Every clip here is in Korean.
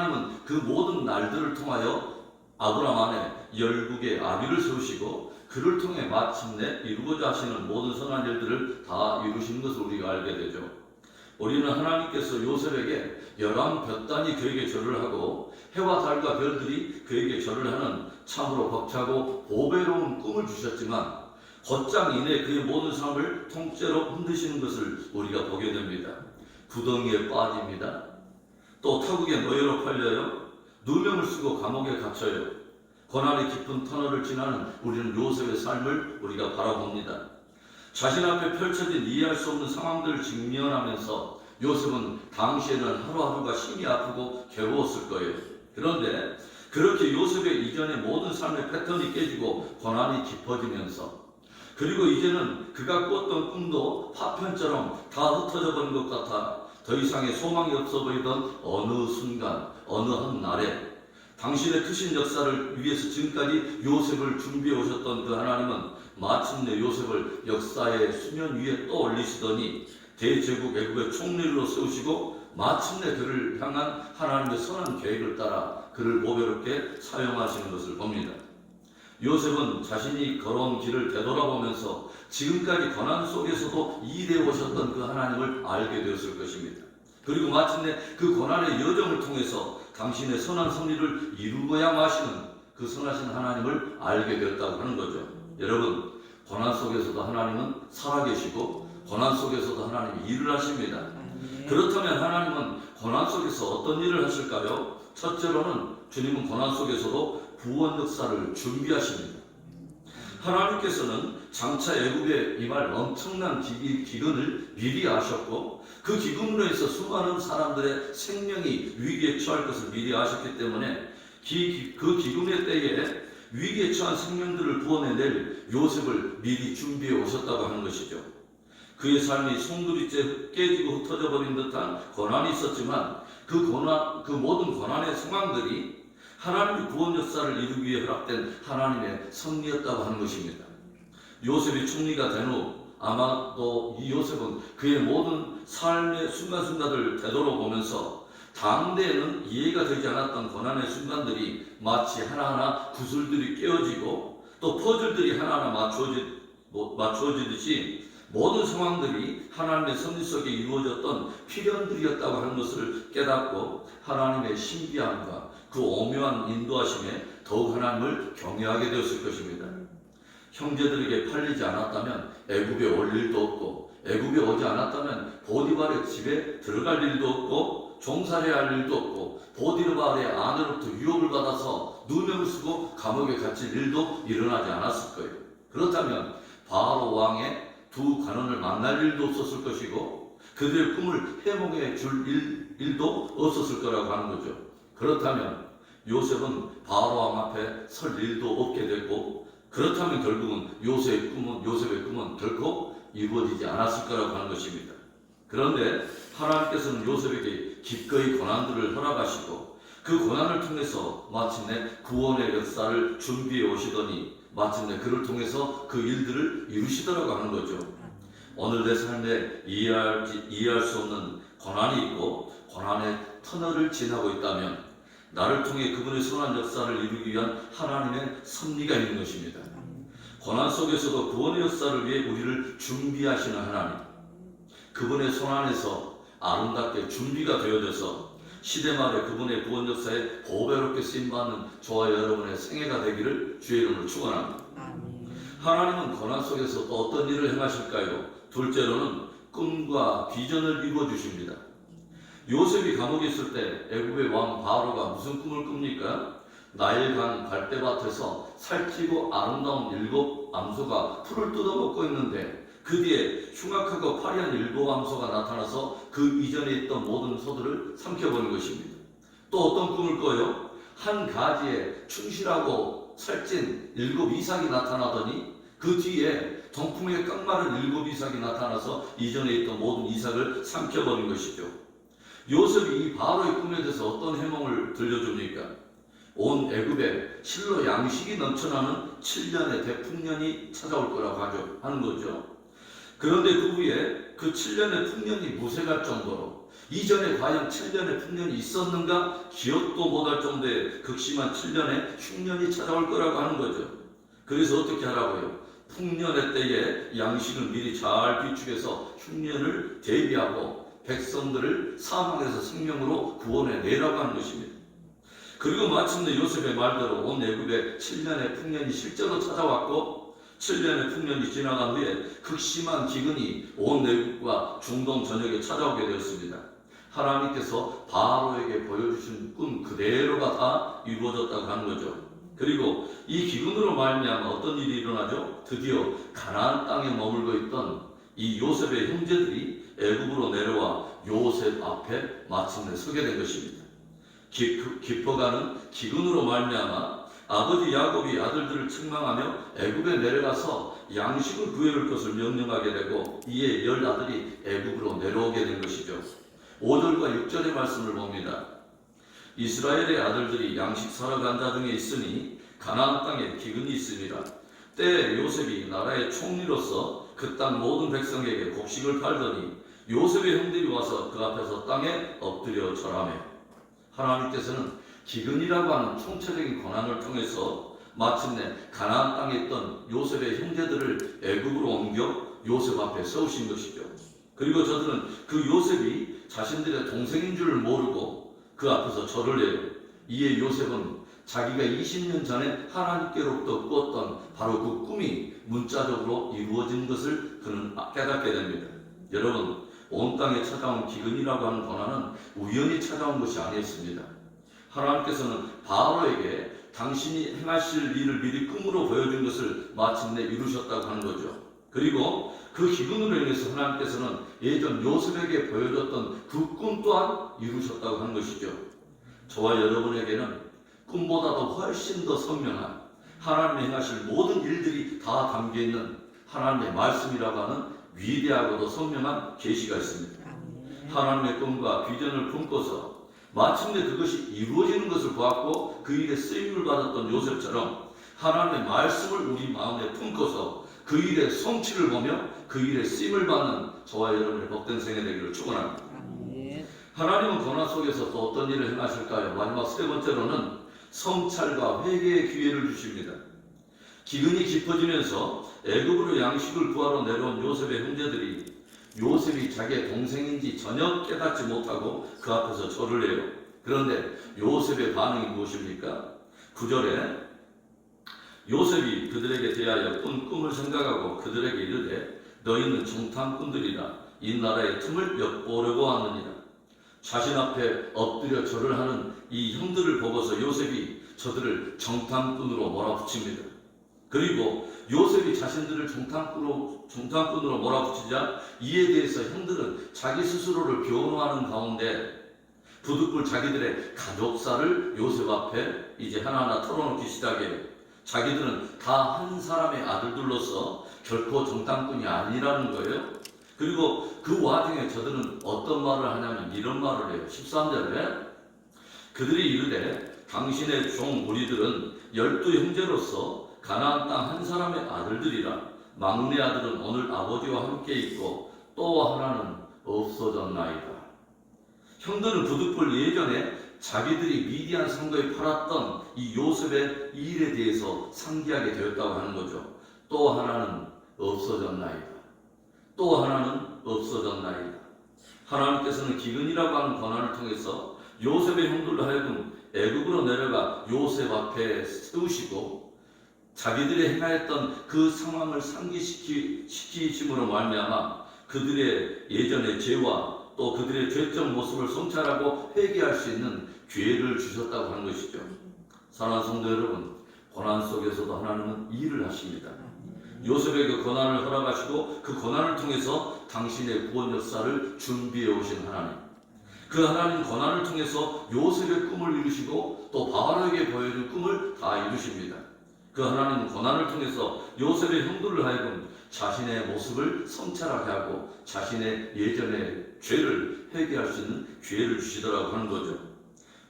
하나님은 그 모든 날들을 통하여 아브라함 안에 열국의 아비를 세우시고 그를 통해 마침내 이루고자 하시는 모든 선한 일들을 다 이루신 것을 우리가 알게 되죠. 우리는 하나님께서 요셉에게 11볕단이 그에게 절을 하고 해와 달과 별들이 그에게 절을 하는 참으로 벅차고 보배로운 꿈을 주셨지만 곧장 이내 그의 모든 삶을 통째로 흔드시는 것을 우리가 보게 됩니다. 구덩이에 빠집니다. 또 타국의 노예로 팔려요. 누명을 쓰고 감옥에 갇혀요. 고난의 깊은 터널을 지나는 우리는 요셉의 삶을 우리가 바라봅니다. 자신 앞에 펼쳐진 이해할 수 없는 상황들을 직면하면서 요셉은 당시에는 하루하루가 심히 아프고 괴로웠을 거예요. 그런데 그렇게 요셉의 이전의 모든 삶의 패턴이 깨지고 고난이 깊어지면서 그리고 이제는 그가 꿨던 꿈도 파편처럼 다 흩어져 버린 것 같아 더 이상의 소망이 없어 보이던 어느 순간, 어느 한 날에 당신의 크신 역사를 위해서 지금까지 요셉을 준비해 오셨던 그 하나님은 마침내 요셉을 역사의 수면 위에 떠올리시더니 대제국 애국의 총리로 세우시고 마침내 그를 향한 하나님의 선한 계획을 따라 그를 보배롭게 사용하시는 것을 봅니다. 요셉은 자신이 걸어온 길을 되돌아보면서 지금까지 고난 속에서도 일해 오셨던 그 하나님을 알게 되었을 것입니다. 그리고 마침내 그 고난의 여정을 통해서 당신의 선한 섭리를 이루고야 마시는 그 선하신 하나님을 알게 되었다고 하는 거죠. 여러분, 고난 속에서도 하나님은 살아계시고 고난 속에서도 하나님이 일을 하십니다. 그렇다면 하나님은 고난 속에서 어떤 일을 하실까요? 첫째로는 주님은 고난 속에서도 구원 역사를 준비하십니다. 하나님께서는 장차 애굽에 임할 엄청난 기근을 미리 아셨고 그 기근으로 해서 수많은 사람들의 생명이 위기에 처할 것을 미리 아셨기 때문에 그 기근의 때에 위기에 처한 생명들을 구원해낼 요셉을 미리 준비해 오셨다고 하는 것이죠. 그의 삶이 송두리째 깨지고 흩어져 버린 듯한 고난이 있었지만 그 모든 고난의 상황들이 하나님의 구원 역사를 이루기 위해 허락된 하나님의 섭리였다고 하는 것입니다. 요셉이 총리가 된 후 아마도 이 요셉은 그의 모든 삶의 순간순간을 되돌아보면서 당대에는 이해가 되지 않았던 고난의 순간들이 마치 하나하나 구슬들이 깨어지고 또 퍼즐들이 하나하나 맞추어지듯이 모든 상황들이 하나님의 섭리 속에 이루어졌던 필연들이었다고 하는 것을 깨닫고 하나님의 신비함과 그 오묘한 인도하심에 더욱 하나님을 경외하게 되었을 것입니다. 형제들에게 팔리지 않았다면 애굽에 올 일도 없고 애굽에 오지 않았다면 보디발의 집에 들어갈 일도 없고 종살이해야 할 일도 없고 보디발의 아내로부터 유혹을 받아서 누명을 쓰고 감옥에 갇힐 일도 일어나지 않았을 거예요. 그렇다면 바로 왕의 두 관원을 만날 일도 없었을 것이고 그들의 꿈을 해몽해 줄 일도 없었을 거라고 하는 거죠. 그렇다면 요셉은 바로 왕 앞에 설 일도 없게 됐고 그렇다면 결국은 요셉의 꿈은 결코 이루어지지 않았을 거라고 하는 것입니다. 그런데 하나님께서는 요셉에게 기꺼이 고난들을 허락하시고 그 고난을 통해서 마침내 구원의 역사를 준비해 오시더니 마침내 그를 통해서 그 일들을 이루시더라고 하는 거죠. 오늘 내 삶에 이해할 수 없는 고난이 있고 고난의 터널을 지나고 있다면 나를 통해 그분의 선한 역사를 이루기 위한 하나님의 섭리가 있는 것입니다. 고난 속에서도 구원의 역사를 위해 우리를 준비하시는 하나님, 그분의 손 안에서 아름답게 준비가 되어져서 시대 말에 그분의 구원 역사에 보배롭게 쓰임받는 저와 여러분의 생애가 되기를 주의 이름으로 축원합니다. 하나님은 고난 속에서 또 어떤 일을 행하실까요? 둘째로는 꿈과 비전을 이루어 주십니다. 요셉이 감옥에 있을 때 애굽의 왕 바로가 무슨 꿈을 꿉니까? 나일강 갈대밭에서 살찌고 아름다운 7 암소가 풀을 뜯어먹고 있는데 그 뒤에 흉악하고 화려한 7 암소가 나타나서 그 이전에 있던 모든 소들을 삼켜버린 것입니다. 또 어떤 꿈을 꿔요? 한 가지에 충실하고 살찐 7 이삭이 나타나더니 그 뒤에 동풍에 깡마른 7 이삭이 나타나서 이전에 있던 모든 이삭을 삼켜버린 것이죠. 요셉이 이 바로의 꿈에 대해서 어떤 해몽을 들려줍니까? 온 애굽에 실로 양식이 넘쳐나는 7년의 대풍년이 찾아올 거라고 하는 거죠. 그런데 그 후에 그 7년의 풍년이 무색할 정도로 이전에 과연 7년의 풍년이 있었는가 기억도 못할 정도의 극심한 7년의 흉년이 찾아올 거라고 하는 거죠. 그래서 어떻게 하라고요? 풍년의 때에 양식을 미리 잘 비축해서 흉년을 대비하고 백성들을 사망에서 생명으로 구원해 내라고 하는 것입니다. 그리고 마침내 요셉의 말대로 온 애굽에 7년의 풍년이 실제로 찾아왔고 7년의 풍년이 지나간 후에 극심한 기근이 온 애굽과 중동 전역에 찾아오게 되었습니다. 하나님께서 바로에게 보여주신 꿈 그대로가 다 이루어졌다고 하는 거죠. 그리고 이 기근으로 말미암아 어떤 일이 일어나죠? 드디어 가나안 땅에 머물고 있던 이 요셉의 형제들이 애굽으로 내려와 요셉 앞에 마침내 서게 된 것입니다. 깊어가는 기근으로 말미암아 아버지 야곱이 아들들을 책망하며 애굽에 내려가서 양식을 구해올 것을 명령하게 되고 이에 10 아들이 애굽으로 내려오게 된 것이죠. 5절과 6절의 말씀을 봅니다. 이스라엘의 아들들이 양식 사러 간 자 중에 있으니 가나안 땅에 기근이 있으니라. 때에 요셉이 나라의 총리로서 그 땅 모든 백성에게 곡식을 팔더니 요셉의 형들이 와서 그 앞에서 땅에 엎드려 절하며 하나님께서는 기근이라고 하는 총체적인 권한을 통해서 마침내 가나안 땅에 있던 요셉의 형제들을 애굽으로 옮겨 요셉 앞에 세우신 것이죠. 그리고 저들은 그 요셉이 자신들의 동생인 줄 모르고 그 앞에서 절을 해요. 이에 요셉은 자기가 20년 전에 하나님께로부터 꾸었던 바로 그 꿈이 문자적으로 이루어진 것을 그는 깨닫게 됩니다. 여러분, 온 땅에 찾아온 기근이라고 하는 고난은 우연히 찾아온 것이 아니었습니다. 하나님께서는 바로에게 당신이 행하실 일을 미리 꿈으로 보여준 것을 마침내 이루셨다고 하는 거죠. 그리고 그 기근으로 인해서 하나님께서는 예전 요셉에게 보여줬던 그 꿈 또한 이루셨다고 하는 것이죠. 저와 여러분에게는 꿈보다도 훨씬 더 선명한 하나님이 행하실 모든 일들이 다 담겨있는 하나님의 말씀이라고 하는 위대하고도 선명한 계시가 있습니다. 하나님의 꿈과 비전을 품고서 마침내 그것이 이루어지는 것을 보았고 그 일에 쓰임을 받았던 요셉처럼 하나님의 말씀을 우리 마음에 품고서 그 일의 성취를 보며 그 일에 쓰임을 받는 저와 여러분의 복된 생애 되기를 축원합니다. 하나님은 고난 속에서 또 어떤 일을 행하실까요? 마지막 세 번째로는 성찰과 회개의 기회를 주십니다. 기근이 깊어지면서 애굽으로 양식을 구하러 내려온 요셉의 형제들이 요셉이 자기의 동생인지 전혀 깨닫지 못하고 그 앞에서 절을 해요. 그런데 요셉의 반응이 무엇입니까? 9절에 요셉이 그들에게 대하여 꾼 꿈을 생각하고 그들에게 이르되 너희는 정탐꾼들이라 이 나라의 틈을 엿보려고 하느니라. 자신 앞에 엎드려 절을 하는 이 형들을 보고서 요셉이 저들을 정탐꾼으로 몰아붙입니다. 그리고 요셉이 자신들을 정탐꾼으로 몰아붙이자 이에 대해서 형들은 자기 스스로를 변호하는 가운데 부득불 자기들의 가족사를 요셉 앞에 이제 하나하나 털어놓기 시작해요. 자기들은 다 한 사람의 아들들로서 결코 정탐꾼이 아니라는 거예요. 그리고 그 와중에 저들은 어떤 말을 하냐면 이런 말을 해요. 13절에 그들이 이르되 당신의 종 우리들은 12 형제로서 가나안 땅 한 사람의 아들들이라. 막내 아들은 오늘 아버지와 함께 있고 또 하나는 없어졌나이다. 형들은 부득불 예전에 자기들이 미디안 상도에 팔았던 이 요셉의 일에 대해서 상기하게 되었다고 하는 거죠. 또 하나는 없어졌나이다. 또 하나는 없어졌나이다. 하나님께서는 기근이라고 하는 고난을 통해서 요셉의 형들로 하여금 애굽으로 내려가 요셉 앞에 세우시고 자기들이 행하였던 그 상황을 상기시키심으로 말미암아 그들의 예전의 죄와 또 그들의 죄적 모습을 성찰하고 회개할 수 있는 기회를 주셨다고 하는 것이죠. 사랑하는 성도 여러분, 고난 속에서도 하나님은 일을 하십니다. 요셉에게 고난을 허락하시고 그 고난을 통해서 당신의 구원 역사를 준비해 오신 하나님. 그 하나님 고난을 통해서 요셉의 꿈을 이루시고 또 바로에게 보여준 꿈을 다 이루십니다. 그 하나님은 고난을 통해서 요셉의 형들을 하여금 자신의 모습을 성찰하게 하고 자신의 예전의 죄를 회개할 수 있는 기회를 주시더라고 하는 거죠.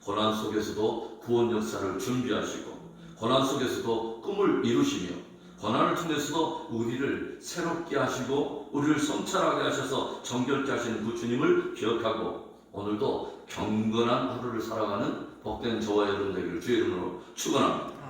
고난 속에서도 구원 역사를 준비하시고 고난 속에서도 꿈을 이루시며 고난을 통해서도 우리를 새롭게 하시고 우리를 성찰하게 하셔서 정결케 하시는 그 주님을 기억하고 오늘도 경건한 하루를 살아가는 복된 저와 여러분 되기를 주의 이름으로 축원합니다.